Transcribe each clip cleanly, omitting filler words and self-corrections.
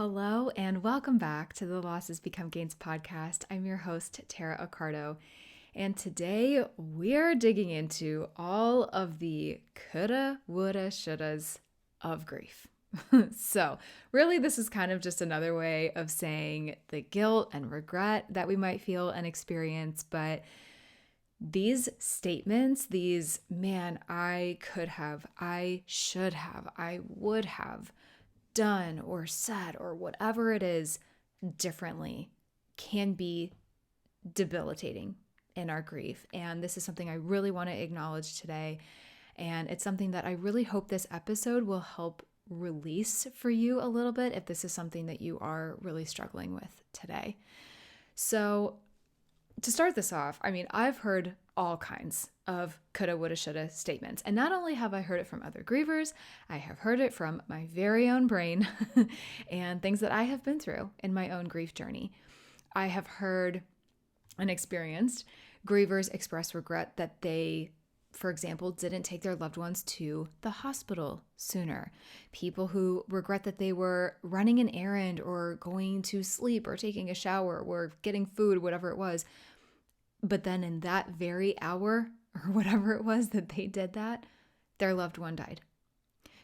Hello and welcome back to the Losses Become Gains podcast. I'm your host, Tara Accardo, and today we're digging into all of the coulda, woulda, shouldas of grief. So really this is kind of just another way of saying the guilt and regret that we might feel and experience, but these statements, I could have, I should have, I would have done or said or whatever it is differently can be debilitating in our grief. And this is something I really want to acknowledge today. And it's something that I really hope this episode will help release for you a little bit if this is something that you are really struggling with today. So to start this off, I've heard all kinds of coulda, woulda, shoulda statements. And not only have I heard it from other grievers, I have heard it from my very own brain and things that I have been through in my own grief journey. I have heard and experienced grievers express regret that they, for example, didn't take their loved ones to the hospital sooner. People who regret that they were running an errand or going to sleep or taking a shower or getting food, whatever it was. But then in that very hour or whatever it was that they did that, their loved one died.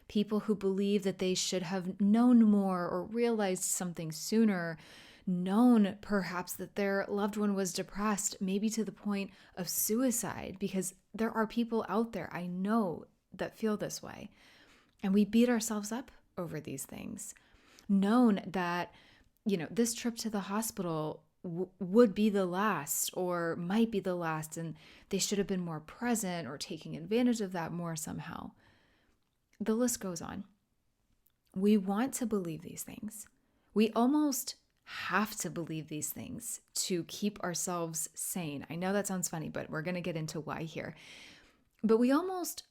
People who believe that they should have known more or realized something sooner, known perhaps that their loved one was depressed, maybe to the point of suicide, because there are people out there I know that feel this way. And we beat ourselves up over these things, known that, this trip to the hospital would be the last or might be the last, and they should have been more present or taking advantage of that more somehow. The list goes on. We want to believe these things. We almost have to believe these things to keep ourselves sane. I know that sounds funny, but we're going to get into why here. But we almost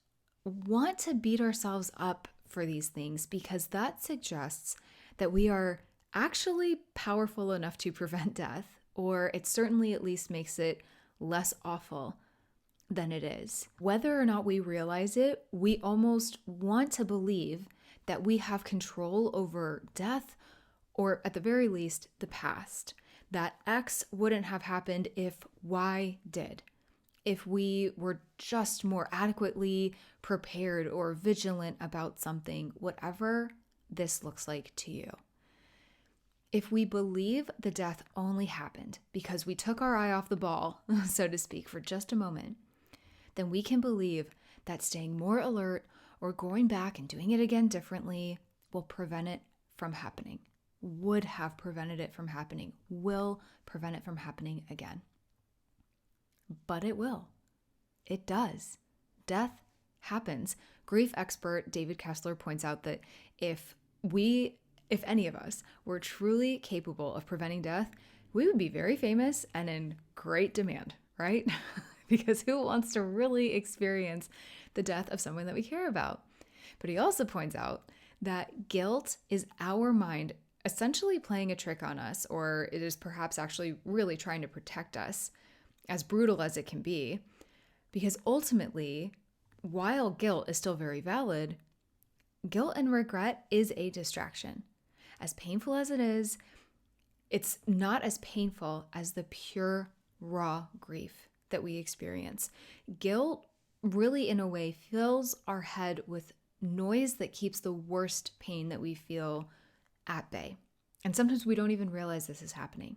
want to beat ourselves up for these things because that suggests that we are actually powerful enough to prevent death, or it certainly at least makes it less awful than it is. Whether or not we realize it, we almost want to believe that we have control over death, or at the very least, the past. That X wouldn't have happened if Y did. If we were just more adequately prepared or vigilant about something, whatever this looks like to you. If we believe the death only happened because we took our eye off the ball, so to speak, for just a moment, then we can believe that staying more alert or going back and doing it again differently will prevent it from happening, would have prevented it from happening, will prevent it from happening again. But it will. It does. Death happens. Grief expert David Kessler points out that if any of us were truly capable of preventing death, we would be very famous and in great demand, right? Because who wants to really experience the death of someone that we care about? But he also points out that guilt is our mind essentially playing a trick on us, or it is perhaps actually really trying to protect us, as brutal as it can be, because ultimately, while guilt is still very valid, guilt and regret is a distraction. As painful as it is, it's not as painful as the pure, raw grief that we experience. Guilt really, in a way, fills our head with noise that keeps the worst pain that we feel at bay. And sometimes we don't even realize this is happening.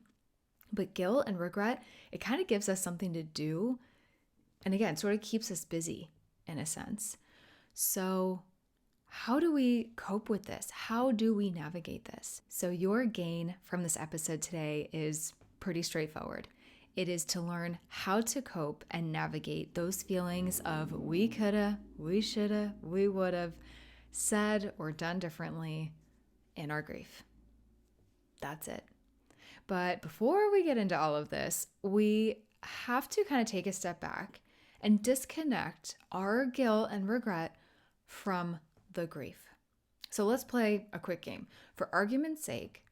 But guilt and regret, it kind of gives us something to do. And again, sort of keeps us busy in a sense. So how do we cope with this? How do we navigate this? So your gain from this episode today is pretty straightforward. It is to learn how to cope and navigate those feelings of we coulda, we shoulda, we would've said or done differently in our grief. That's it. But before we get into all of this, we have to kind of take a step back and disconnect our guilt and regret from the grief. So let's play a quick game. For argument's sake,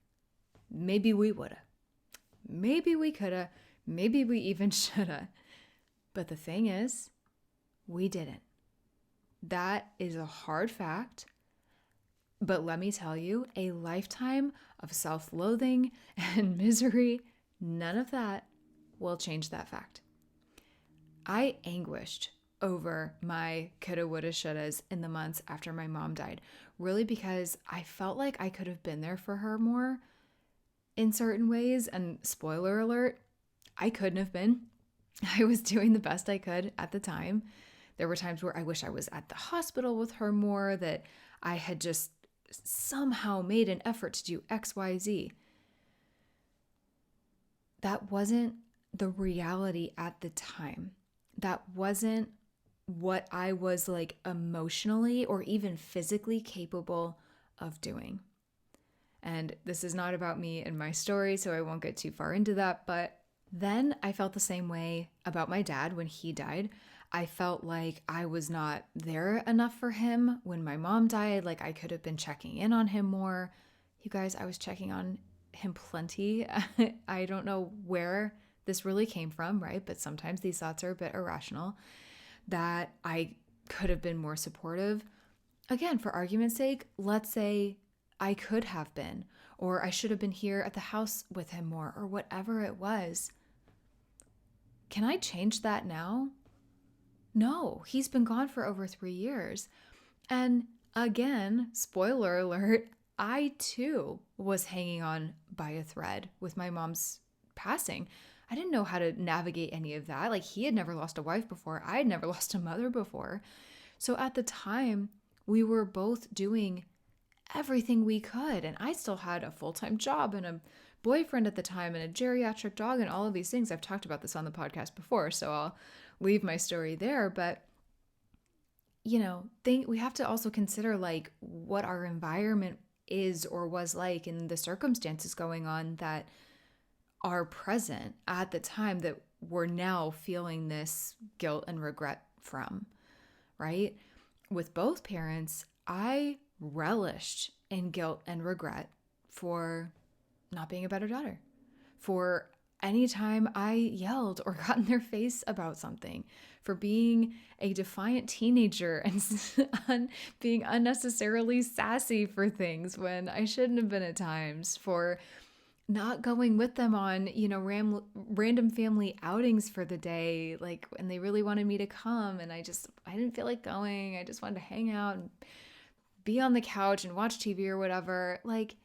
maybe we woulda, maybe we coulda, maybe we even shoulda. But the thing is, we didn't. That is a hard fact. But let me tell you, a lifetime of self-loathing and misery, none of that will change that fact. I anguished over my coulda, woulda, shouldas in the months after my mom died, really because I felt like I could have been there for her more in certain ways. And spoiler alert, I couldn't have been. I was doing the best I could at the time. There were times where I wish I was at the hospital with her more, that I had just somehow made an effort to do X, Y, Z. That wasn't the reality at the time. That wasn't what I was like emotionally or even physically capable of doing. And this is not about me and my story, so I won't get too far into that. But then I felt the same way about my dad when he died. I felt like I was not there enough for him when my mom died. Like I could have been checking in on him more. You guys, I was checking on him plenty. I don't know where this really came from, right? But sometimes these thoughts are a bit irrational, that I could have been more supportive. Again, for argument's sake, let's say I could have been, or I should have been here at the house with him more, or whatever it was. Can I change that now? No, he's been gone for over 3 years. And again, spoiler alert, I too was hanging on by a thread with my mom's passing. I didn't know how to navigate any of that. Like, he had never lost a wife before. I had never lost a mother before. So at the time, we were both doing everything we could. And I still had a full-time job and a boyfriend at the time and a geriatric dog and all of these things. I've talked about this on the podcast before, so I'll leave my story there. But, we have to also consider like what our environment is or was like and the circumstances going on that are present at the time that we're now feeling this guilt and regret from, right? With both parents, I relished in guilt and regret for not being a better daughter, for any time I yelled or got in their face about something, for being a defiant teenager and being unnecessarily sassy for things when I shouldn't have been at times, for not going with them on, random family outings for the day, like when they really wanted me to come and I didn't feel like going. I just wanted to hang out and be on the couch and watch TV or whatever. Like,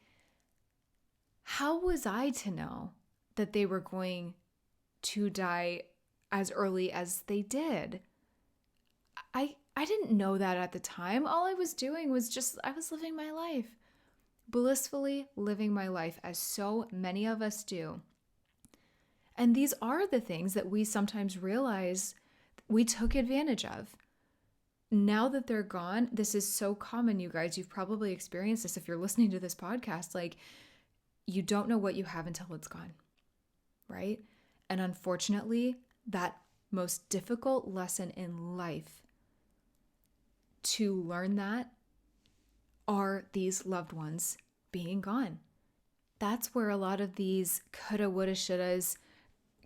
how was I to know that they were going to die as early as they did? I didn't know that at the time. All I was doing was I was living my life, blissfully living my life, as so many of us do. And these are the things that we sometimes realize we took advantage of. Now that they're gone, this is so common, you guys. You've probably experienced this if you're listening to this podcast. Like, you don't know what you have until it's gone, right? And unfortunately, that most difficult lesson in life to learn that are these loved ones being gone. That's where a lot of these coulda, woulda, shouldas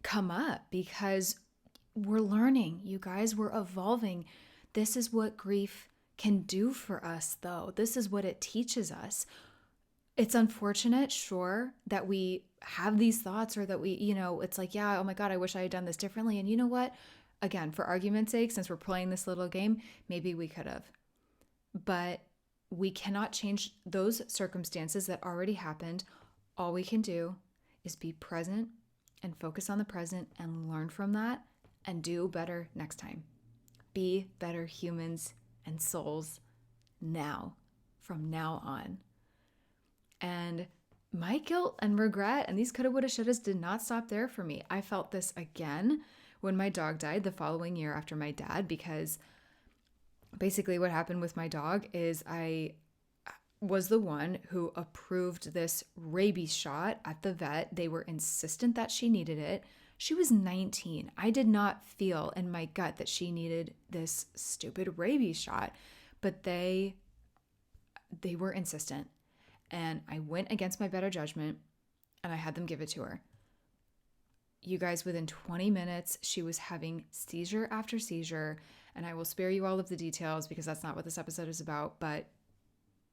come up, because we're learning, you guys, we're evolving. This is what grief can do for us, though. This is what it teaches us. It's unfortunate, sure, that we have these thoughts, or that we, it's like, yeah, oh my God, I wish I had done this differently. And you know what? Again, for argument's sake, since we're playing this little game, maybe we could have. But we cannot change those circumstances that already happened. All we can do is be present and focus on the present and learn from that and do better next time. Be better humans and souls now, from now on. And my guilt and regret and these coulda, woulda, shouldas did not stop there for me. I felt this again when my dog died the following year after my dad, because basically what happened with my dog is I was the one who approved this rabies shot at the vet. They were insistent that she needed it. She was 19. I did not feel in my gut that she needed this stupid rabies shot, but they were insistent. And I went against my better judgment and I had them give it to her. You guys, within 20 minutes, she was having seizure after seizure. And I will spare you all of the details because that's not what this episode is about. But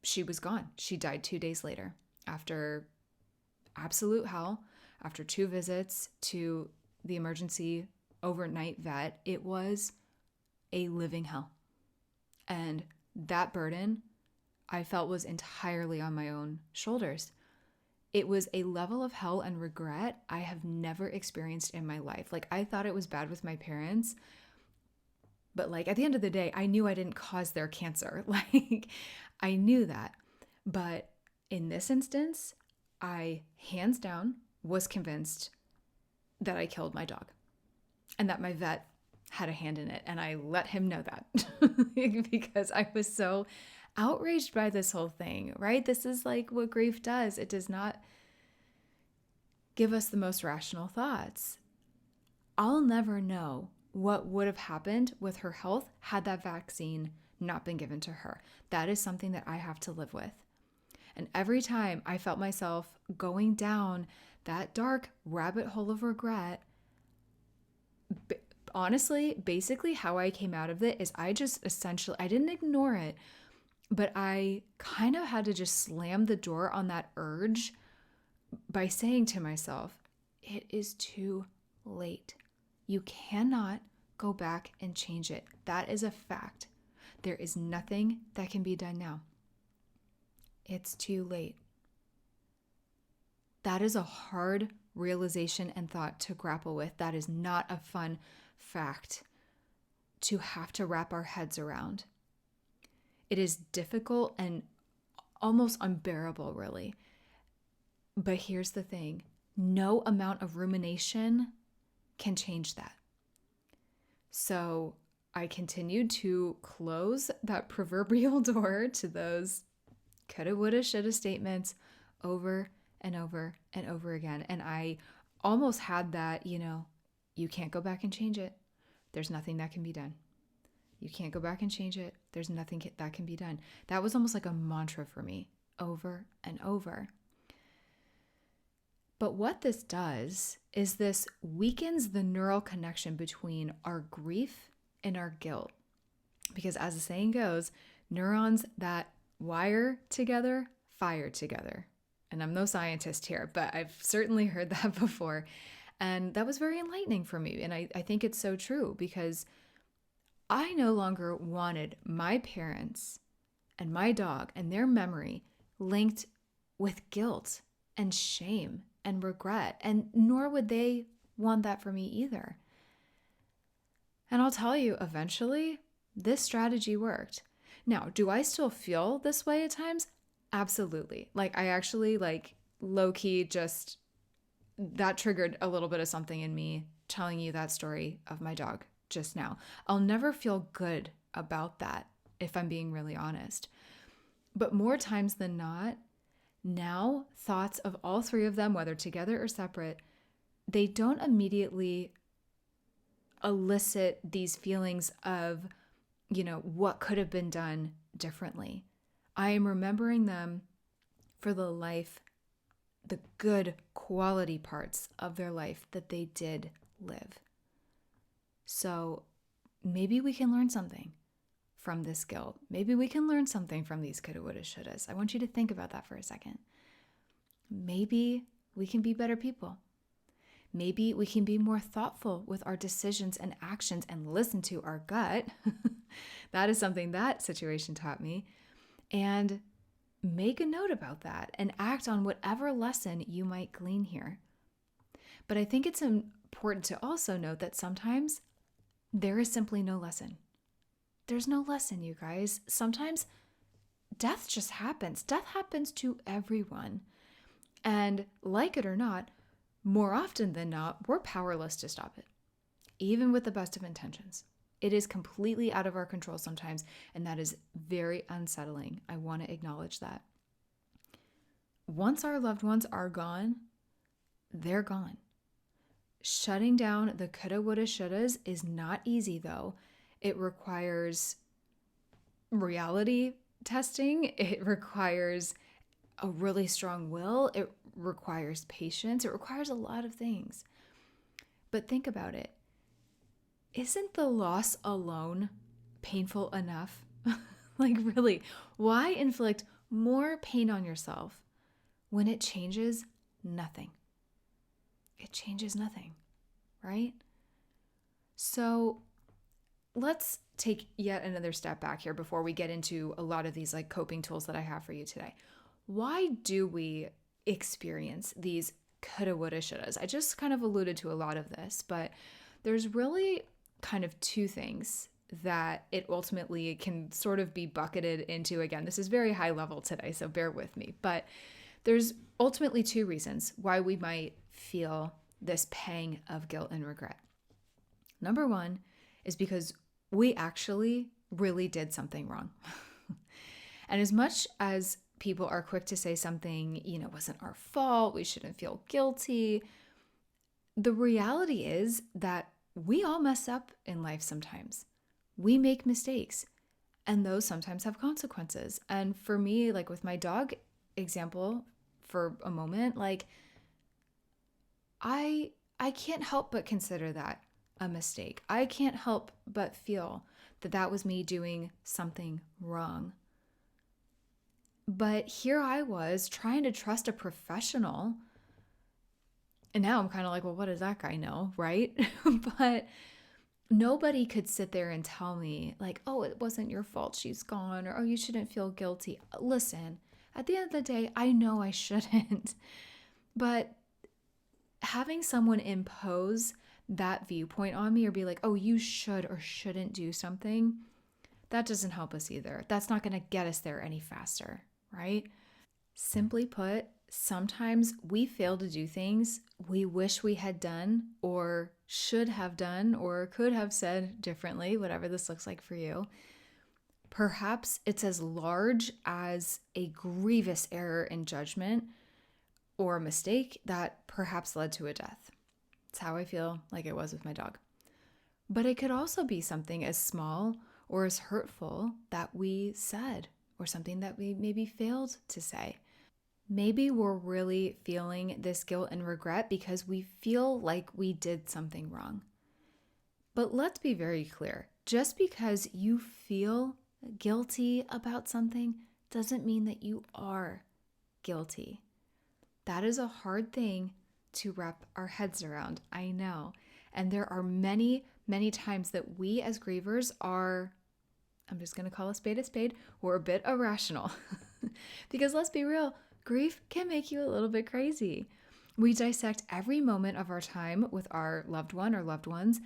she was gone. She died 2 days later after absolute hell, after 2 visits to the emergency overnight vet. It was a living hell. And that burden I felt was entirely on my own shoulders. It was a level of hell and regret I have never experienced in my life. Like, I thought it was bad with my parents, but like at the end of the day, I knew I didn't cause their cancer. Like, I knew that. But in this instance, I hands down was convinced that I killed my dog and that my vet had a hand in it. And I let him know that because I was so outraged by this whole thing, right? This is like what grief does. It does not give us the most rational thoughts. I'll never know what would have happened with her health had that vaccine not been given to her. That is something that I have to live with. And every time I felt myself going down that dark rabbit hole of regret, honestly, basically how I came out of it is I didn't ignore it, but I kind of had to just slam the door on that urge by saying to myself, it is too late. You cannot go back and change it. That is a fact. There is nothing that can be done now. It's too late. That is a hard realization and thought to grapple with. That is not a fun fact to have to wrap our heads around. It is difficult and almost unbearable, really. But here's the thing. No amount of rumination can change that. So I continued to close that proverbial door to those coulda, woulda, shoulda statements over and over and over again. And I almost had that, you can't go back and change it. There's nothing that can be done. You can't go back and change it. There's nothing that can be done. That was almost like a mantra for me over and over. But what this does is this weakens the neural connection between our grief and our guilt. Because as the saying goes, neurons that wire together, fire together. And I'm no scientist here, but I've certainly heard that before. And that was very enlightening for me. And I think it's so true because I no longer wanted my parents and my dog and their memory linked with guilt and shame and regret, and nor would they want that for me either. And I'll tell you, eventually, this strategy worked. Now, do I still feel this way at times? Absolutely. Like, I actually, low-key just, that triggered a little bit of something in me telling you that story of my dog just now. I'll never feel good about that if I'm being really honest. But more times than not, now thoughts of all 3 of them, whether together or separate, they don't immediately elicit these feelings of, what could have been done differently. I am remembering them for the good quality parts of their life that they did live. So maybe we can learn something from this guilt. Maybe we can learn something from these coulda, woulda, shouldas. I want you to think about that for a second. Maybe we can be better people. Maybe we can be more thoughtful with our decisions and actions and listen to our gut. That is something that situation taught me. And make a note about that and act on whatever lesson you might glean here. But I think it's important to also note that sometimes there is simply no lesson. There's no lesson, you guys. Sometimes death just happens. Death happens to everyone. And like it or not, more often than not, we're powerless to stop it, even with the best of intentions. It is completely out of our control sometimes, and that is very unsettling. I want to acknowledge that. Once our loved ones are gone, they're gone. Shutting down the coulda, woulda, shouldas is not easy, though. It requires reality testing. It requires a really strong will. It requires patience. It requires a lot of things. But think about it. Isn't the loss alone painful enough? Really, why inflict more pain on yourself when it changes nothing. It changes nothing, right? So let's take yet another step back here before we get into a lot of these like coping tools that I have for you today. Why do we experience these coulda, woulda, shouldas? I just kind of alluded to a lot of this, but there's really kind of two things that it ultimately can sort of be bucketed into. Again, this is very high level today, so bear with me. But there's ultimately two reasons why we might feel this pang of guilt and regret. Number one is because we actually really did something wrong. And as much as people are quick to say something, wasn't our fault, we shouldn't feel guilty, the reality is that we all mess up in life sometimes. We make mistakes, and those sometimes have consequences. And for me, like with my dog example for a moment, like I can't help but consider that a mistake. I can't help but feel that that was me doing something wrong. But here I was trying to trust a professional. And now I'm kind of like, well, what does that guy know, right? But nobody could sit there and tell me like, oh, it wasn't your fault, she's gone, or oh, you shouldn't feel guilty. Listen, at the end of the day, I know I shouldn't. But having someone impose that viewpoint on me or be like, oh, you should or shouldn't do something, that doesn't help us either. That's not going to get us there any faster, right? Simply put, sometimes we fail to do things we wish we had done or should have done or could have said differently, whatever this looks like for you. Perhaps it's as large as a grievous error in judgment or a mistake that perhaps led to a death. It's how I feel like it was with my dog. But it could also be something as small or as hurtful that we said or something that we maybe failed to say. Maybe we're really feeling this guilt and regret because we feel like we did something wrong. But let's be very clear. Just because you feel guilty about something doesn't mean that you are guilty. That is a hard thing to wrap our heads around, I know. And there are many, many times that we as grievers are, I'm just going to call a spade, we're a bit irrational. Because let's be real, grief can make you a little bit crazy. We dissect every moment of our time with our loved one or loved ones.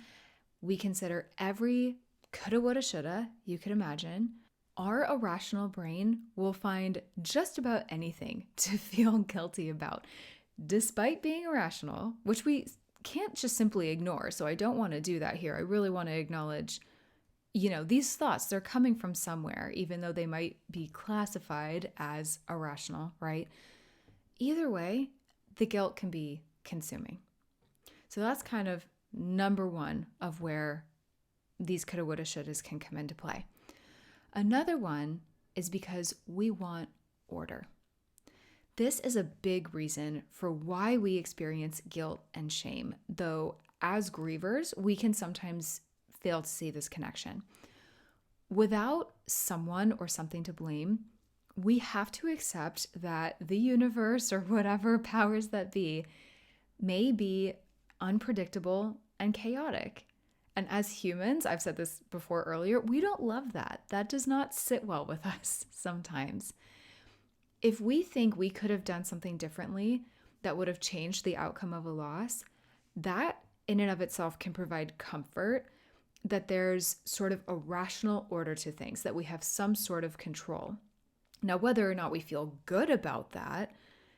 We consider every coulda, woulda, shoulda you could imagine. Our irrational brain will find just about anything to feel guilty about, despite being irrational, which we can't just simply ignore. So I don't want to do that here. I really want to acknowledge, these thoughts, they're coming from somewhere, even though they might be classified as irrational, right? Either way, the guilt can be consuming. So that's kind of number one of where these coulda, woulda, shouldas can come into play. Another one is because we want order. This is a big reason for why we experience guilt and shame, though as grievers, we can sometimes fail to see this connection. Without someone or something to blame, we have to accept that the universe or whatever powers that be may be unpredictable and chaotic. And as humans, I've said this before earlier, we don't love that. That does not sit well with us sometimes. If we think we could have done something differently that would have changed the outcome of a loss, that in and of itself can provide comfort that there's sort of a rational order to things, that we have some sort of control. Now, whether or not we feel good about that,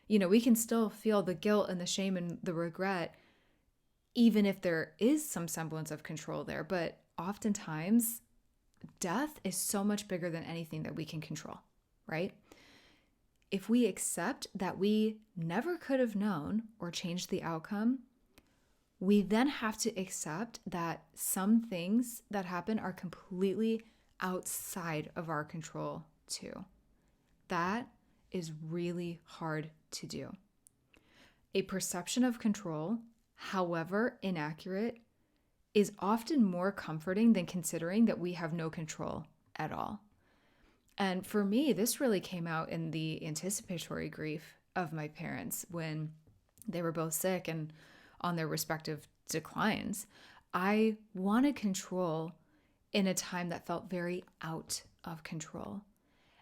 we can still feel the guilt and the shame and the regret, even if there is some semblance of control there. But oftentimes, death is so much bigger than anything that we can control, right? If we accept that we never could have known or changed the outcome, we then have to accept that some things that happen are completely outside of our control too. That is really hard to do. A perception of control, however inaccurate, is often more comforting than considering that we have no control at all. And for me, this really came out in the anticipatory grief of my parents when they were both sick and on their respective declines. I wanted control in a time that felt very out of control.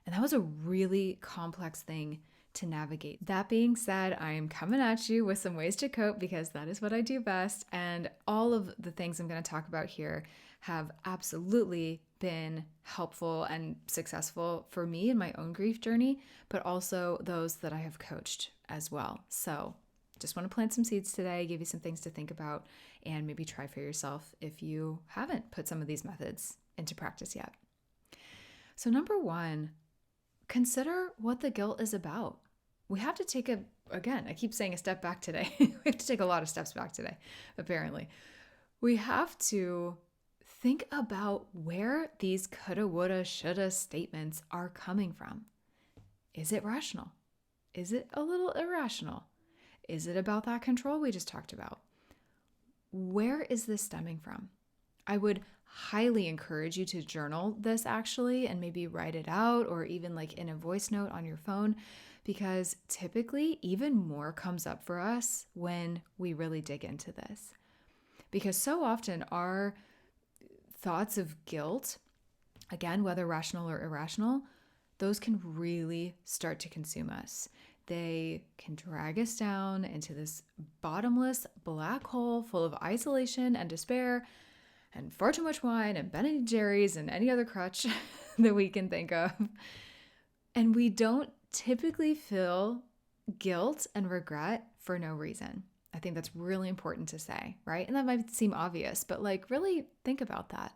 And that was a really complex thing to navigate. That being said, I am coming at you with some ways to cope because that is what I do best. And all of the things I'm going to talk about here have absolutely been helpful and successful for me in my own grief journey, but also those that I have coached as well. So just want to plant some seeds today, give you some things to think about, and maybe try for yourself if you haven't put some of these methods into practice yet. So number one, consider what the guilt is about. We have to take I keep saying a step back today. We have to take a lot of steps back today, apparently. We have to think about where these coulda, woulda, shoulda statements are coming from. Is it rational? Is it a little irrational? Is it about that control we just talked about? Where is this stemming from? I would highly encourage you to journal this actually and maybe write it out or even like in a voice note on your phone, because typically even more comes up for us when we really dig into this. Because so often our thoughts of guilt, again, whether rational or irrational, those can really start to consume us. They can drag us down into this bottomless black hole full of isolation and despair and far too much wine and Ben & Jerry's and any other crutch that we can think of. And we don't typically feel guilt and regret for no reason. I think that's really important to say, right? And that might seem obvious, but like really think about that.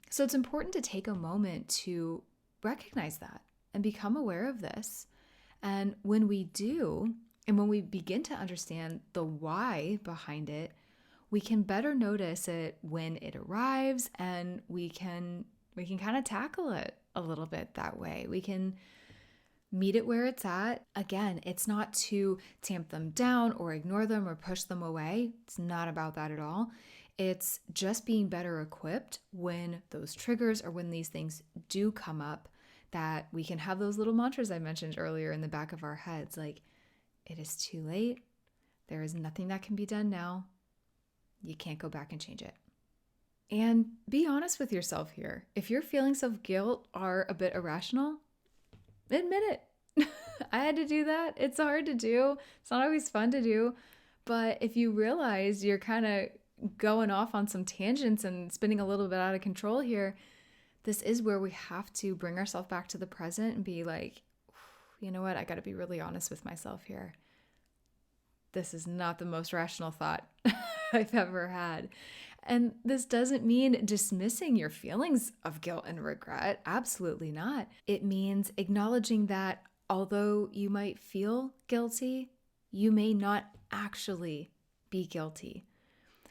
So it's important to take a moment to recognize that and become aware of this. And when we do, and when we begin to understand the why behind it, we can better notice it when it arrives, and we can kind of tackle it a little bit that way. We can meet it where it's at. Again, it's not to tamp them down or ignore them or push them away. It's not about that at all. It's just being better equipped when those triggers or when these things do come up, that we can have those little mantras I mentioned earlier in the back of our heads, like, it is too late. There is nothing that can be done now. You can't go back and change it. And be honest with yourself here. If your feelings of guilt are a bit irrational, admit it. I had to do that. It's hard to do. It's not always fun to do. But if you realize you're kind of going off on some tangents and spinning a little bit out of control here, this is where we have to bring ourselves back to the present and be like, you know what? I got to be really honest with myself here. This is not the most rational thought I've ever had. And this doesn't mean dismissing your feelings of guilt and regret. Absolutely not. It means acknowledging that although you might feel guilty, you may not actually be guilty.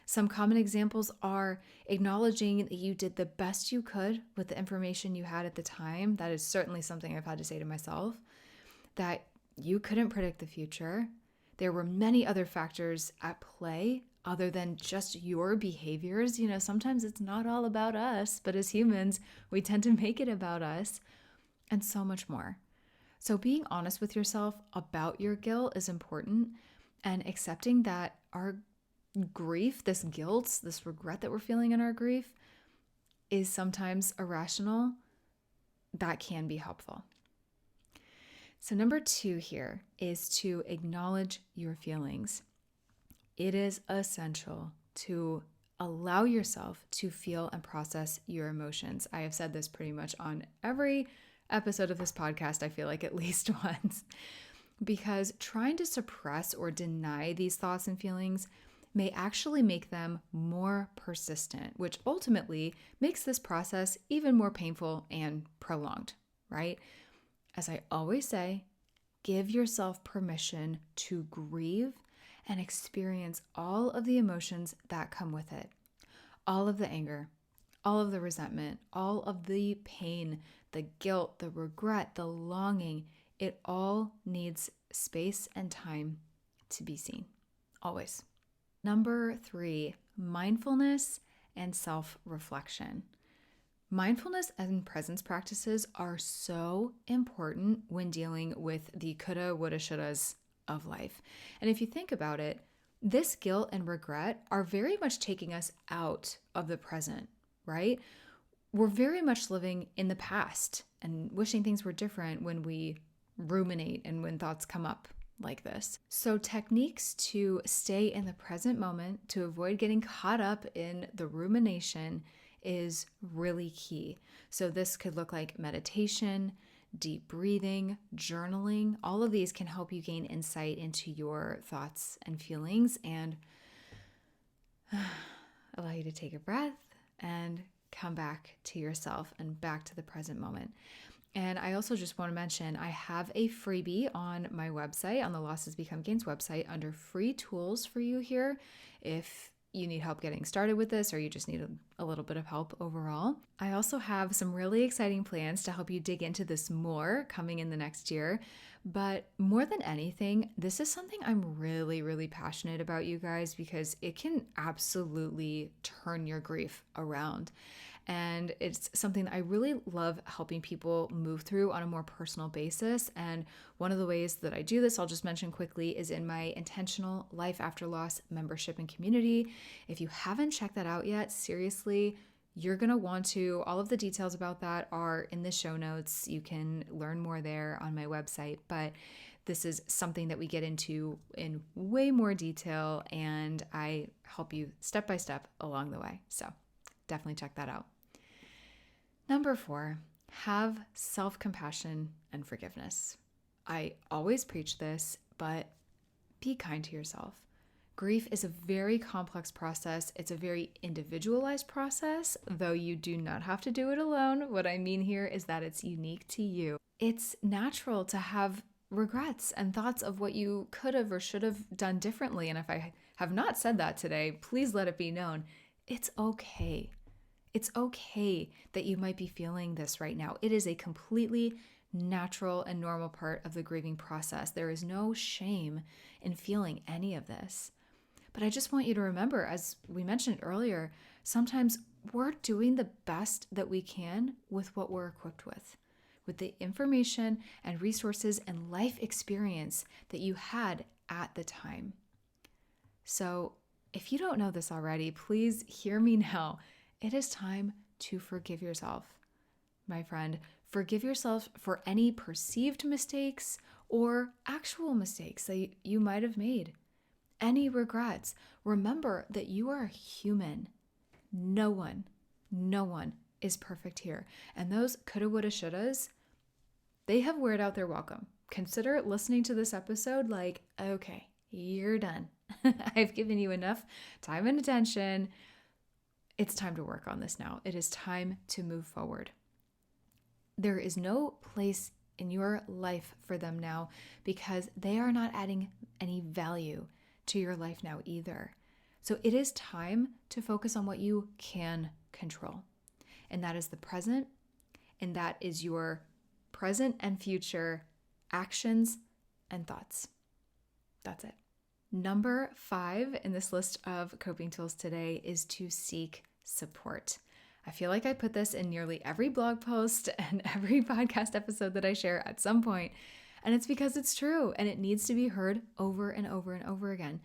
Some common examples are acknowledging that you did the best you could with the information you had at the time. That is certainly something I've had to say to myself, that you couldn't predict the future. There were many other factors at play other than just your behaviors. You know, sometimes it's not all about us, but as humans, we tend to make it about us, and so much more. So being honest with yourself about your guilt is important, and accepting that our grief, this guilt, this regret that we're feeling in our grief is sometimes irrational, that can be helpful. So number 2 here is to acknowledge your feelings. It is essential to allow yourself to feel and process your emotions. I have said this pretty much on every episode of this podcast, I feel like at least once, because trying to suppress or deny these thoughts and feelings may actually make them more persistent, which ultimately makes this process even more painful and prolonged, right? As I always say, give yourself permission to grieve and experience all of the emotions that come with it. All of the anger, all of the resentment, all of the pain, the guilt, the regret, the longing, it all needs space and time to be seen, always. Number 3, mindfulness and self-reflection. Mindfulness and presence practices are so important when dealing with the coulda, woulda, shouldas of life. And if you think about it, this guilt and regret are very much taking us out of the present, right? We're very much living in the past and wishing things were different when we ruminate and when thoughts come up like this. So techniques to stay in the present moment, to avoid getting caught up in the rumination, is really key. So this could look like meditation, deep breathing, journaling. All of these can help you gain insight into your thoughts and feelings and allow you to take a breath and come back to yourself and back to the present moment. And I also just want to mention, I have a freebie on my website, on the Losses Become Gains website, under free tools for you here if you need help getting started with this or you just need a little bit of help overall. I also have some really exciting plans to help you dig into this more coming in the next year. But more than anything, this is something I'm really, really passionate about, you guys, because it can absolutely turn your grief around. And it's something that I really love helping people move through on a more personal basis. And one of the ways that I do this, I'll just mention quickly, is in my Intentional Life After Loss membership and community. If you haven't checked that out yet, seriously, you're going to want to. All of the details about that are in the show notes. You can learn more there on my website. But this is something that we get into in way more detail, and I help you step by step along the way. So definitely check that out. Number 4, have self-compassion and forgiveness. I always preach this, but be kind to yourself. Grief is a very complex process. It's a very individualized process, though you do not have to do it alone. What I mean here is that it's unique to you. It's natural to have regrets and thoughts of what you could have or should have done differently. And if I have not said that today, please let it be known. It's okay. It's okay that you might be feeling this right now. It is a completely natural and normal part of the grieving process. There is no shame in feeling any of this. But I just want you to remember, as we mentioned earlier, sometimes we're doing the best that we can with what we're equipped with the information and resources and life experience that you had at the time. So if you don't know this already, please hear me now. It is time to forgive yourself. My friend, forgive yourself for any perceived mistakes or actual mistakes that you might have made. Any regrets. Remember that you are human. No one is perfect here. And those coulda, woulda, shouldas, they have weared out their welcome. Consider listening to this episode like, okay, you're done. I've given you enough time and attention. It's time to work on this now. It is time to move forward. There is no place in your life for them now because they are not adding any value to your life now either. So it is time to focus on what you can control. And that is the present, and that is your present and future actions and thoughts. That's it. Number 5 in this list of coping tools today is to seek support. I feel like I put this in nearly every blog post and every podcast episode that I share at some point, and it's because it's true and it needs to be heard over and over and over again.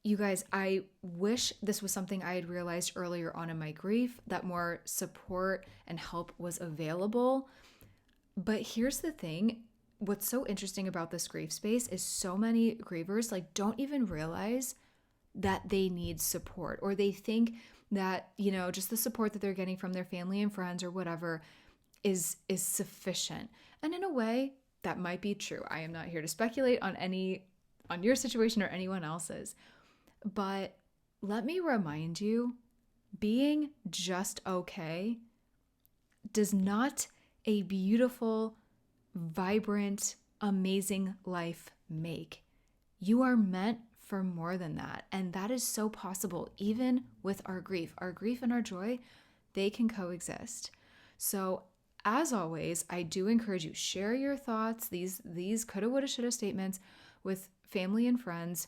You guys, I wish this was something I had realized earlier on in my grief, that more support and help was available. But here's the thing. What's so interesting about this grief space is so many grievers don't even realize that they need support, or they think that, just the support that they're getting from their family and friends or whatever is sufficient. And in a way, that might be true. I am not here to speculate on your situation or anyone else's. But let me remind you, being just okay does not a beautiful, vibrant, amazing life make. You are meant for more than that. And that is so possible, even with our grief. Our grief and our joy, they can coexist. So as always, I do encourage you, share your thoughts, these coulda, woulda, shoulda statements with family and friends.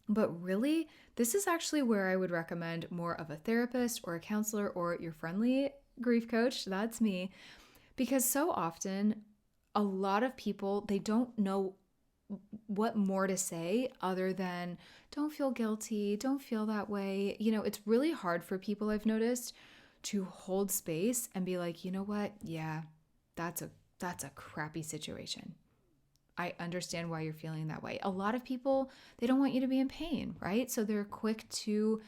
But really, this is actually where I would recommend more of a therapist or a counselor or your friendly grief coach. That's me. Because so often, a lot of people, they don't know what more to say other than don't feel guilty, don't feel that way. It's really hard for people, I've noticed, to hold space and be like, you know what? Yeah, that's a crappy situation. I understand why you're feeling that way. A lot of people, they don't want you to be in pain, right? So they're quick to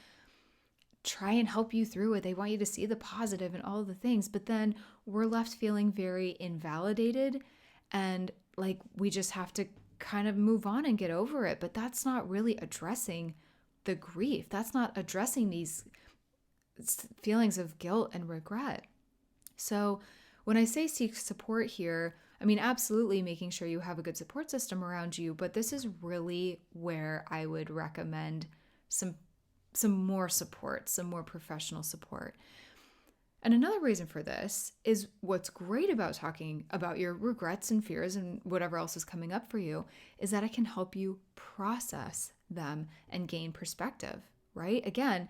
try and help you through it. They want you to see the positive and all of the things, but then we're left feeling very invalidated and like we just have to kind of move on and get over it. But that's not really addressing the grief. That's not addressing these feelings of guilt and regret. So when I say seek support here, I mean, absolutely making sure you have a good support system around you, but this is really where I would recommend some more support, some more professional support. And another reason for this is what's great about talking about your regrets and fears and whatever else is coming up for you is that it can help you process them and gain perspective, right? Again,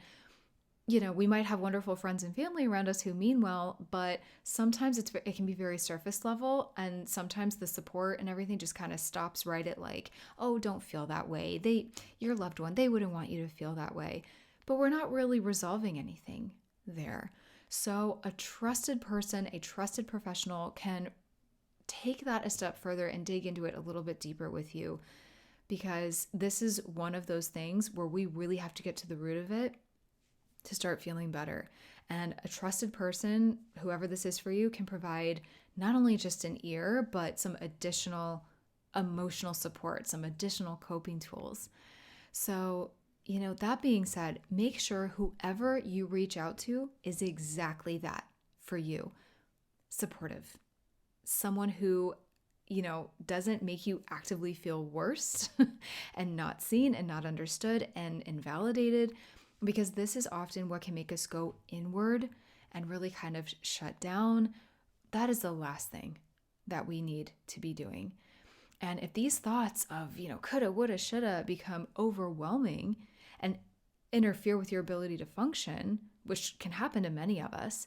we might have wonderful friends and family around us who mean well, but sometimes it can be very surface level, and sometimes the support and everything just kind of stops right at like, oh, don't feel that way. Your loved one, they wouldn't want you to feel that way. But we're not really resolving anything there. So a trusted person, a trusted professional can take that a step further and dig into it a little bit deeper with you, because this is one of those things where we really have to get to the root of it to start feeling better. And a trusted person, whoever this is for you, can provide not only just an ear, but some additional emotional support, some additional coping tools. So, that being said, make sure whoever you reach out to is exactly that for you. Supportive. Someone who, doesn't make you actively feel worse and not seen and not understood and invalidated, because this is often what can make us go inward and really kind of shut down. That is the last thing that we need to be doing. And if these thoughts of, coulda, woulda, shoulda become overwhelming and interfere with your ability to function, which can happen to many of us,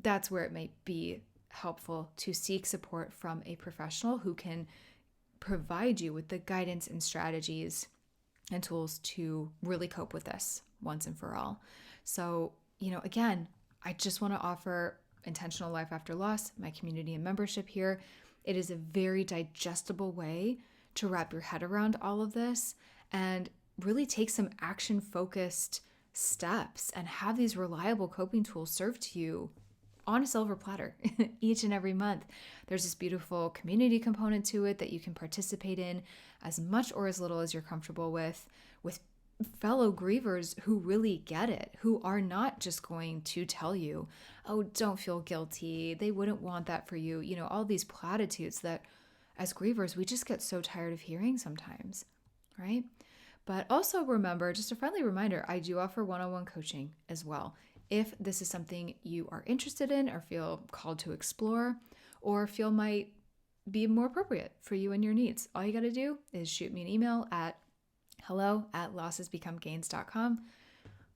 that's where it might be helpful to seek support from a professional who can provide you with the guidance and strategies and tools to really cope with this once and for all. So, again, I just want to offer Intentional Life After Loss, my community and membership here. It is a very digestible way to wrap your head around all of this and really take some action-focused steps and have these reliable coping tools served to you on a silver platter each and every month. There's this beautiful community component to it that you can participate in as much or as little as you're comfortable with fellow grievers who really get it, who are not just going to tell you, oh, don't feel guilty, they wouldn't want that for you, all these platitudes that as grievers we just get so tired of hearing sometimes, right? But also remember, just a friendly reminder, I do offer one-on-one coaching as well. If this is something you are interested in or feel called to explore or feel might be more appropriate for you and your needs, all you got to do is shoot me an email at hello@lossesbecomegains.com.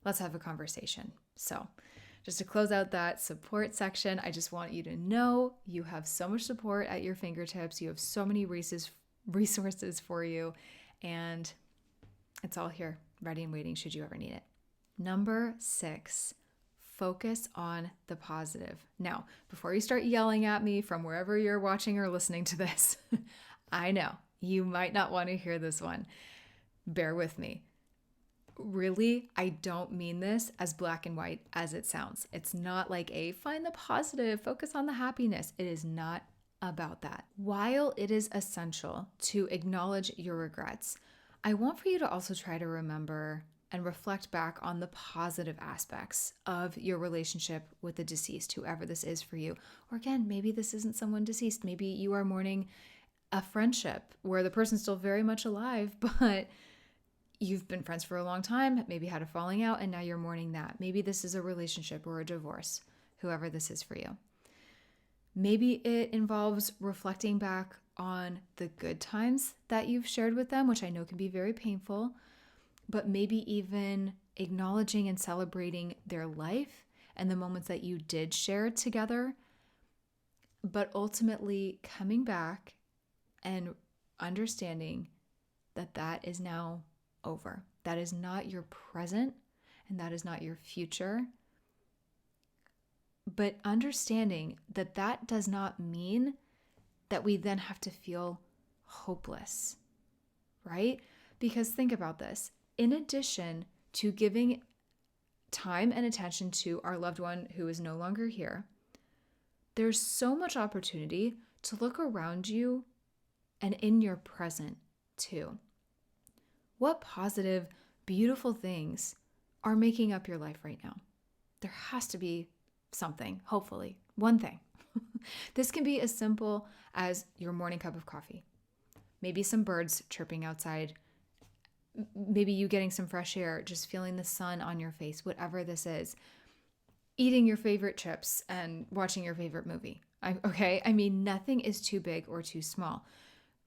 Let's have a conversation. So just to close out that support section, I just want you to know you have so much support at your fingertips. You have so many resources for you, and it's all here, ready and waiting should you ever need it. Number 6, focus on the positive. Now, before you start yelling at me from wherever you're watching or listening to this, I know you might not want to hear this one. Bear with me. Really, I don't mean this as black and white as it sounds. It's not like find the positive, focus on the happiness. It is not about that. While it is essential to acknowledge your regrets, I want for you to also try to remember and reflect back on the positive aspects of your relationship with the deceased, whoever this is for you. Or again, maybe this isn't someone deceased. Maybe you are mourning a friendship where the person's still very much alive, but you've been friends for a long time, maybe had a falling out, and now you're mourning that. Maybe this is a relationship or a divorce, whoever this is for you. Maybe it involves reflecting back on the good times that you've shared with them, which I know can be very painful, but maybe even acknowledging and celebrating their life and the moments that you did share together, but ultimately coming back and understanding that that is now over. That is not your present and that is not your future. But understanding that that does not mean that we then have to feel hopeless, right? Because think about this. In addition to giving time and attention to our loved one who is no longer here, there's so much opportunity to look around you and in your present too. What positive, beautiful things are making up your life right now? There has to be something, hopefully, one thing. This can be as simple as your morning cup of coffee, maybe some birds chirping outside, maybe you getting some fresh air, just feeling the sun on your face, whatever this is, eating your favorite chips and watching your favorite movie. Okay? I mean, nothing is too big or too small.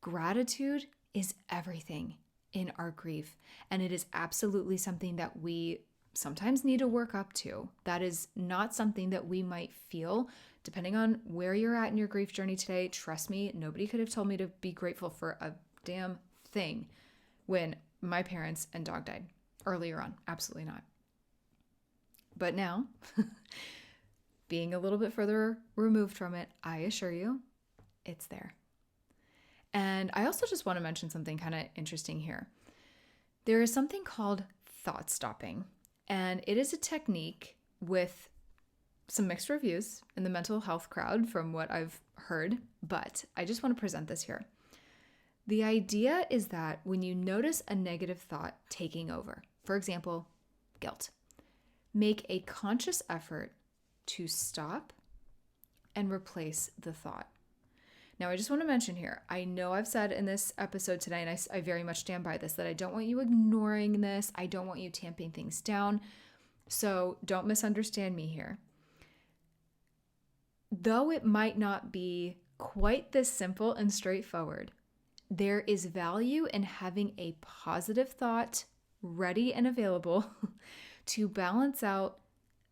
Gratitude is everything in our grief, and it is absolutely something that we sometimes need to work up to. That is not something that we might feel depending on where you're at in your grief journey today. Trust me, nobody could have told me to be grateful for a damn thing when my parents and dog died earlier on. Absolutely not. But now, being a little bit further removed from it, I assure you, it's there. And I also just want to mention something kind of interesting here. There is something called thought stopping, and it is a technique with some mixed reviews in the mental health crowd from what I've heard, but I just want to present this here. The idea is that when you notice a negative thought taking over, for example, guilt, make a conscious effort to stop and replace the thought. Now, I just want to mention here, I know I've said in this episode today, and I very much stand by this, that I don't want you ignoring this. I don't want you tamping things down. So don't misunderstand me here. Though it might not be quite this simple and straightforward, there is value in having a positive thought ready and available to balance out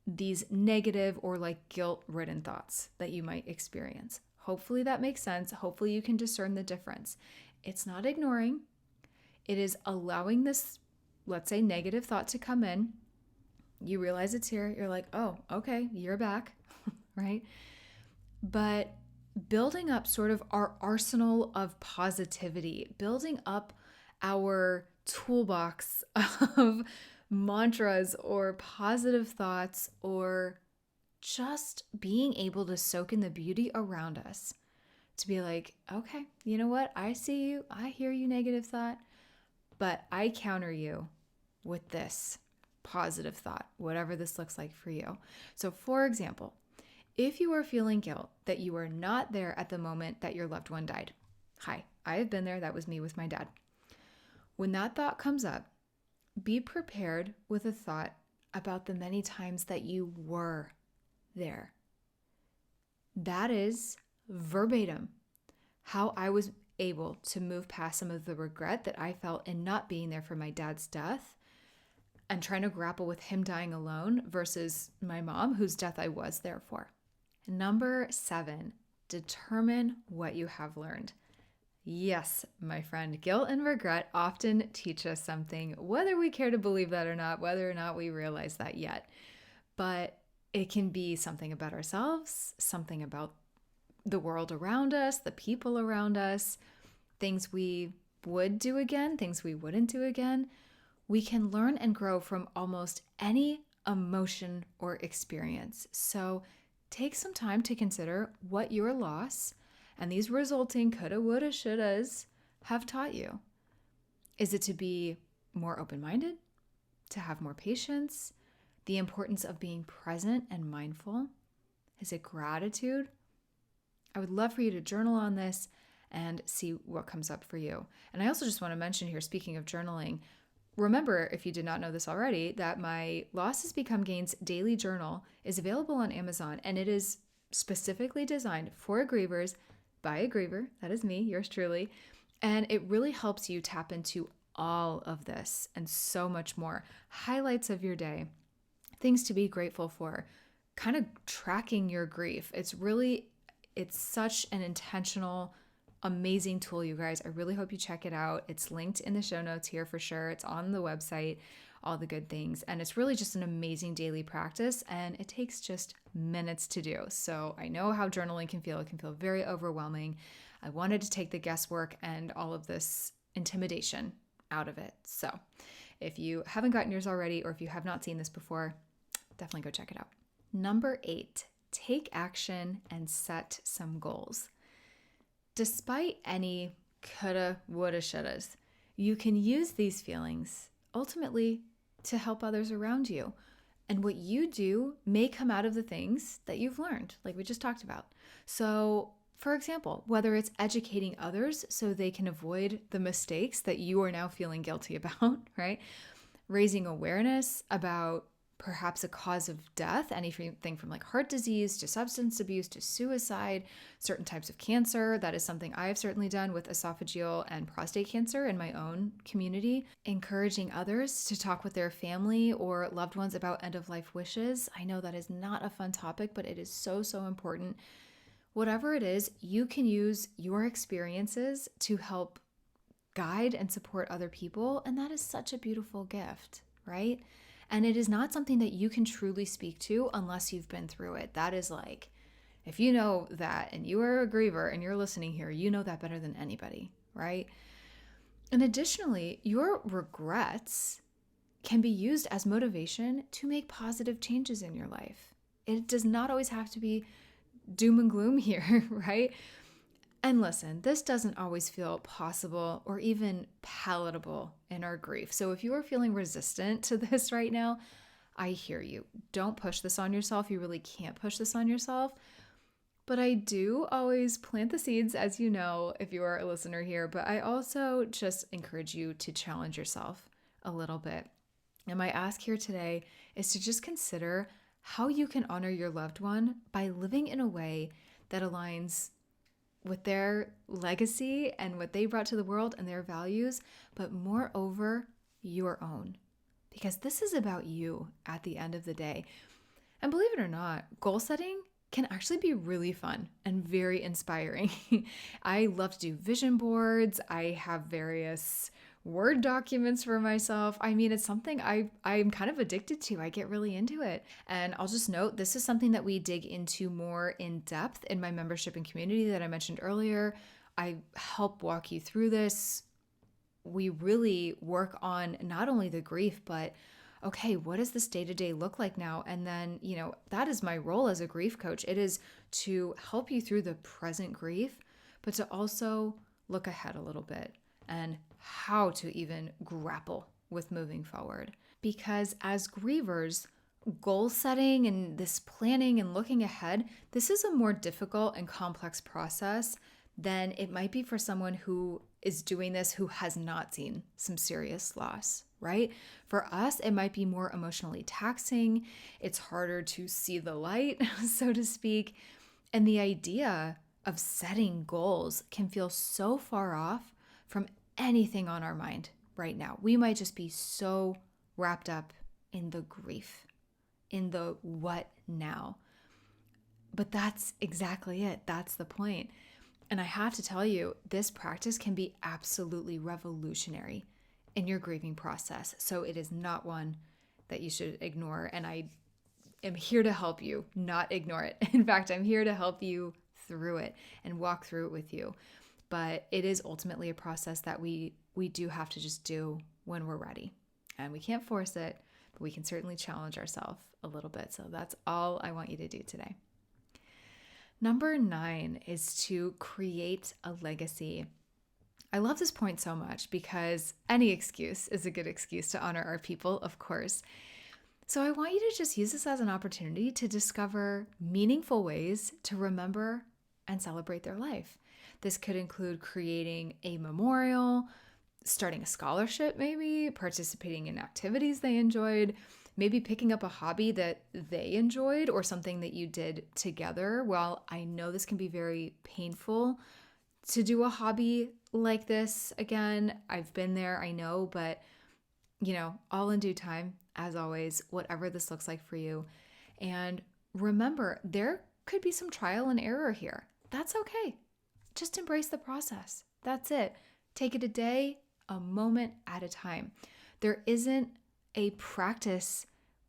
these negative or like guilt-ridden thoughts that you might experience. Hopefully that makes sense. Hopefully you can discern the difference. It's not ignoring. It is allowing this, let's say, negative thought to come in. You realize it's here. You're like, oh, okay, you're back, right? But building up sort of our arsenal of positivity, building up our toolbox of mantras or positive thoughts, or just being able to soak in the beauty around us, to be like, okay, you know what? I see you. I hear you, negative thought, but I counter you with this positive thought, whatever this looks like for you. So for example, if you are feeling guilt that you are not there at the moment that your loved one died. Hi, I have been there. That was me with my dad. When that thought comes up, be prepared with a thought about the many times that you were there. That is verbatim how I was able to move past some of the regret that I felt in not being there for my dad's death and trying to grapple with him dying alone versus my mom, whose death I was there for. Number 7, determine what you have learned. Yes, my friend, guilt and regret often teach us something, whether we care to believe that or not, whether or not we realize that yet. But it can be something about ourselves, something about the world around us, the people around us, things we would do again, things we wouldn't do again. We can learn and grow from almost any emotion or experience. So take some time to consider what your loss and these resulting coulda, woulda, shouldas have taught you. Is it to be more open-minded, to have more patience, the importance of being present and mindful? Is it gratitude? I would love for you to journal on this and see what comes up for you. And I also just want to mention here, speaking of journaling, remember, if you did not know this already, that my Losses Become Gains daily journal is available on Amazon, and it is specifically designed for grievers by a griever. That is me, yours truly. And it really helps you tap into all of this and so much more. Highlights of your day, things to be grateful for, kind of tracking your grief. It's such an intentional, amazing tool, you guys. I really hope you check it out. It's linked in the show notes here for sure. It's on the website, all the good things. And it's really just an amazing daily practice, and it takes just minutes to do. So I know how journaling can feel. It can feel very overwhelming. I wanted to take the guesswork and all of this intimidation out of it. So if you haven't gotten yours already, or if you have not seen this before, definitely go check it out. Number 8, take action and set some goals. Despite any coulda, woulda, shouldas, you can use these feelings ultimately to help others around you. And what you do may come out of the things that you've learned, like we just talked about. So, for example, whether it's educating others so they can avoid the mistakes that you are now feeling guilty about, right? Raising awareness about perhaps a cause of death, anything from like heart disease to substance abuse to suicide, certain types of cancer. That is something I have certainly done with esophageal and prostate cancer in my own community. Encouraging others to talk with their family or loved ones about end-of-life wishes. I know that is not a fun topic, but it is so, so important. Whatever it is, you can use your experiences to help guide and support other people, and that is such a beautiful gift, right? And it is not something that you can truly speak to unless you've been through it. That is like, if you know that and you are a griever and you're listening here, you know that better than anybody, right? And additionally, your regrets can be used as motivation to make positive changes in your life. It does not always have to be doom and gloom here, right? And listen, this doesn't always feel possible or even palatable in our grief. So if you are feeling resistant to this right now, I hear you. Don't push this on yourself. You really can't push this on yourself. But I do always plant the seeds, as you know, if you are a listener here. But I also just encourage you to challenge yourself a little bit. And my ask here today is to just consider how you can honor your loved one by living in a way that aligns with their legacy and what they brought to the world and their values, but moreover, your own. Because this is about you at the end of the day. And believe it or not, goal setting can actually be really fun and very inspiring. I love to do vision boards. I have various Word documents for myself. I mean, it's something I'm kind of addicted to. I get really into it. And I'll just note, this is something that we dig into more in depth in my membership and community that I mentioned earlier. I help walk you through this. We really work on not only the grief, but okay, what does this day-to-day look like now? And then, that is my role as a grief coach. It is to help you through the present grief, but to also look ahead a little bit and how to even grapple with moving forward. Because as grievers, goal setting and this planning and looking ahead, this is a more difficult and complex process than it might be for someone who is doing this who has not seen some serious loss, right? For us, it might be more emotionally taxing. It's harder to see the light, so to speak. And the idea of setting goals can feel so far off from anything on our mind right now. We might just be so wrapped up in the grief, in the what now. But that's exactly it. That's the point. And I have to tell you, this practice can be absolutely revolutionary in your grieving process. So it is not one that you should ignore. And I am here to help you not ignore it. In fact, I'm here to help you through it and walk through it with you. But it is ultimately a process that we do have to just do when we're ready. And we can't force it, but we can certainly challenge ourselves a little bit. So that's all I want you to do today. Number 9 is to create a legacy. I love this point so much because any excuse is a good excuse to honor our people, of course. So I want you to just use this as an opportunity to discover meaningful ways to remember and celebrate their life. This could include creating a memorial, starting a scholarship maybe, participating in activities they enjoyed, maybe picking up a hobby that they enjoyed or something that you did together. Well, I know this can be very painful to do a hobby like this. Again, I've been there, I know, but all in due time, as always, whatever this looks like for you. And remember, there could be some trial and error here. That's okay. Just embrace the process. That's it. Take it a day, a moment at a time. There isn't a practice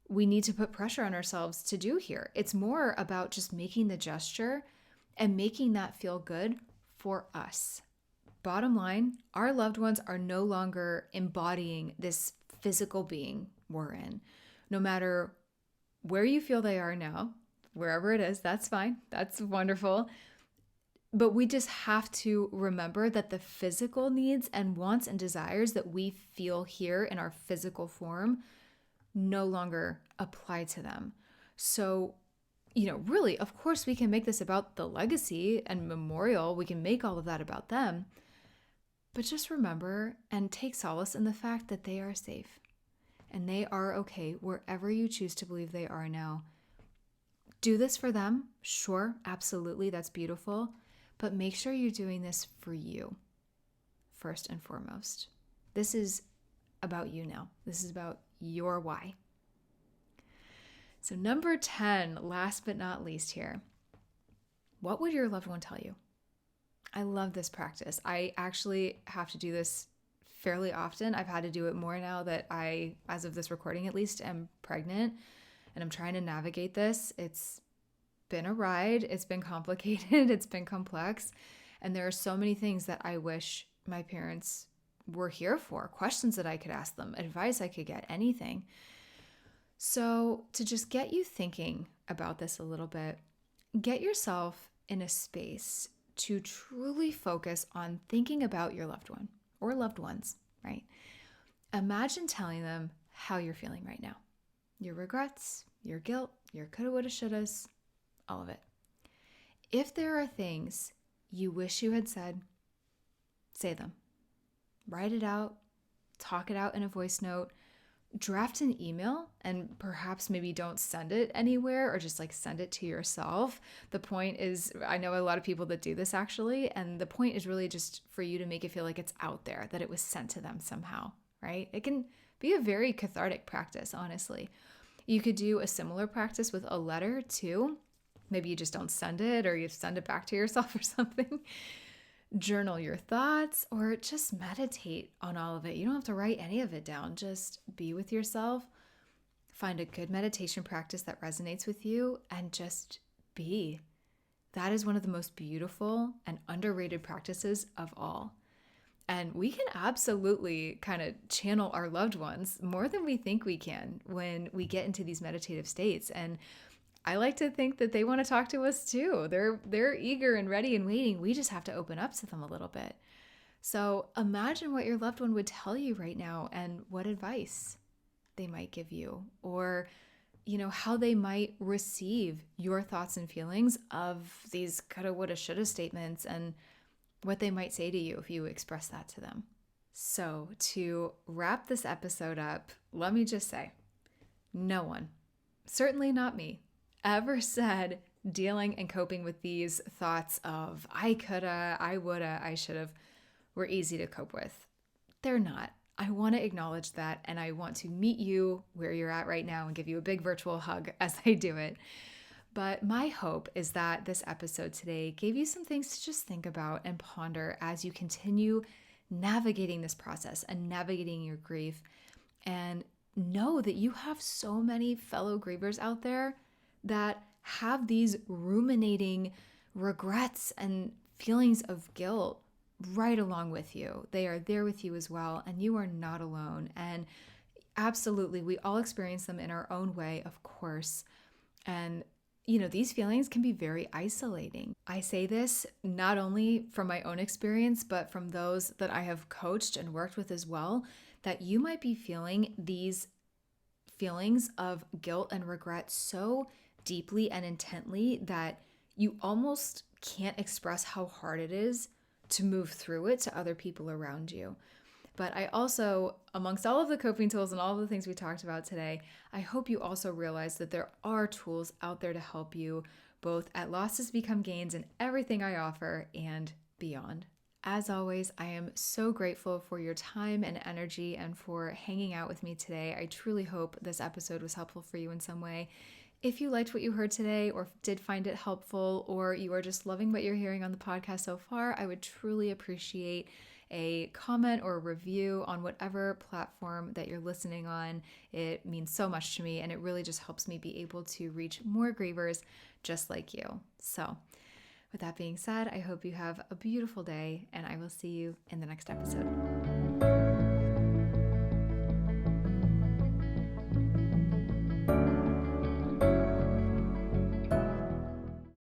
we need to put pressure on ourselves to do here. It's more about just making the gesture and making that feel good for us. Bottom line, our loved ones are no longer embodying this physical being we're in. No matter where you feel they are now, wherever it is, that's fine. That's wonderful. But we just have to remember that the physical needs and wants and desires that we feel here in our physical form no longer apply to them. So, really, of course, we can make this about the legacy and memorial. We can make all of that about them. But just remember and take solace in the fact that they are safe and they are okay wherever you choose to believe they are now. Do this for them. Sure, absolutely. That's beautiful. But make sure you're doing this for you first and foremost. This is about you now. This is about your why. So number 10, last but not least here, what would your loved one tell you? I love this practice. I actually have to do this fairly often. I've had to do it more now that I, as of this recording at least, am pregnant and I'm trying to navigate this. It's been a ride. It's been complicated. It's been complex. And there are so many things that I wish my parents were here for, questions that I could ask them, advice I could get, anything. So to just get you thinking about this a little bit, get yourself in a space to truly focus on thinking about your loved one or loved ones, right? Imagine telling them how you're feeling right now. Your regrets, your guilt, your coulda, woulda, shouldas, all of it. If there are things you wish you had said, say them. Write it out, talk it out in a voice note, draft an email, and perhaps maybe don't send it anywhere or just send it to yourself. The point is, I know a lot of people that do this actually, and the point is really just for you to make it feel like it's out there, that it was sent to them somehow, right? It can be a very cathartic practice, honestly. You could do a similar practice with a letter too. Maybe you just don't send it or you send it back to yourself or something. Journal your thoughts or just meditate on all of it. You don't have to write any of it down. Just be with yourself. Find a good meditation practice that resonates with you and just be. That is one of the most beautiful and underrated practices of all. And we can absolutely kind of channel our loved ones more than we think we can when we get into these meditative states. And I like to think that they want to talk to us too. They're eager and ready and waiting. We just have to open up to them a little bit. So imagine what your loved one would tell you right now and what advice they might give you, or how they might receive your thoughts and feelings of these coulda, woulda, shoulda statements and what they might say to you if you express that to them. So to wrap this episode up, let me just say, no one, certainly not me, ever said dealing and coping with these thoughts of I coulda, I woulda, I should've were easy to cope with. They're not. I want to acknowledge that, and I want to meet you where you're at right now and give you a big virtual hug as I do it. But my hope is that this episode today gave you some things to just think about and ponder as you continue navigating this process and navigating your grief. And know that you have so many fellow grievers out there that have these ruminating regrets and feelings of guilt right along with you. They are there with you as well, and you are not alone. And absolutely, we all experience them in our own way, of course. And these feelings can be very isolating. I say this not only from my own experience, but from those that I have coached and worked with as well, that you might be feeling these feelings of guilt and regret so deeply and intently that you almost can't express how hard it is to move through it to other people around you. But I also, amongst all of the coping tools and all of the things we talked about today, I hope you also realize that there are tools out there to help you both at Losses Become Gains and everything I offer and beyond. As always, I am so grateful for your time and energy and for hanging out with me today. I truly hope this episode was helpful for you in some way. If you liked what you heard today or did find it helpful, or you are just loving what you're hearing on the podcast so far, I would truly appreciate a comment or a review on whatever platform that you're listening on. It means so much to me, and it really just helps me be able to reach more grievers just like you. So with that being said, I hope you have a beautiful day, and I will see you in the next episode.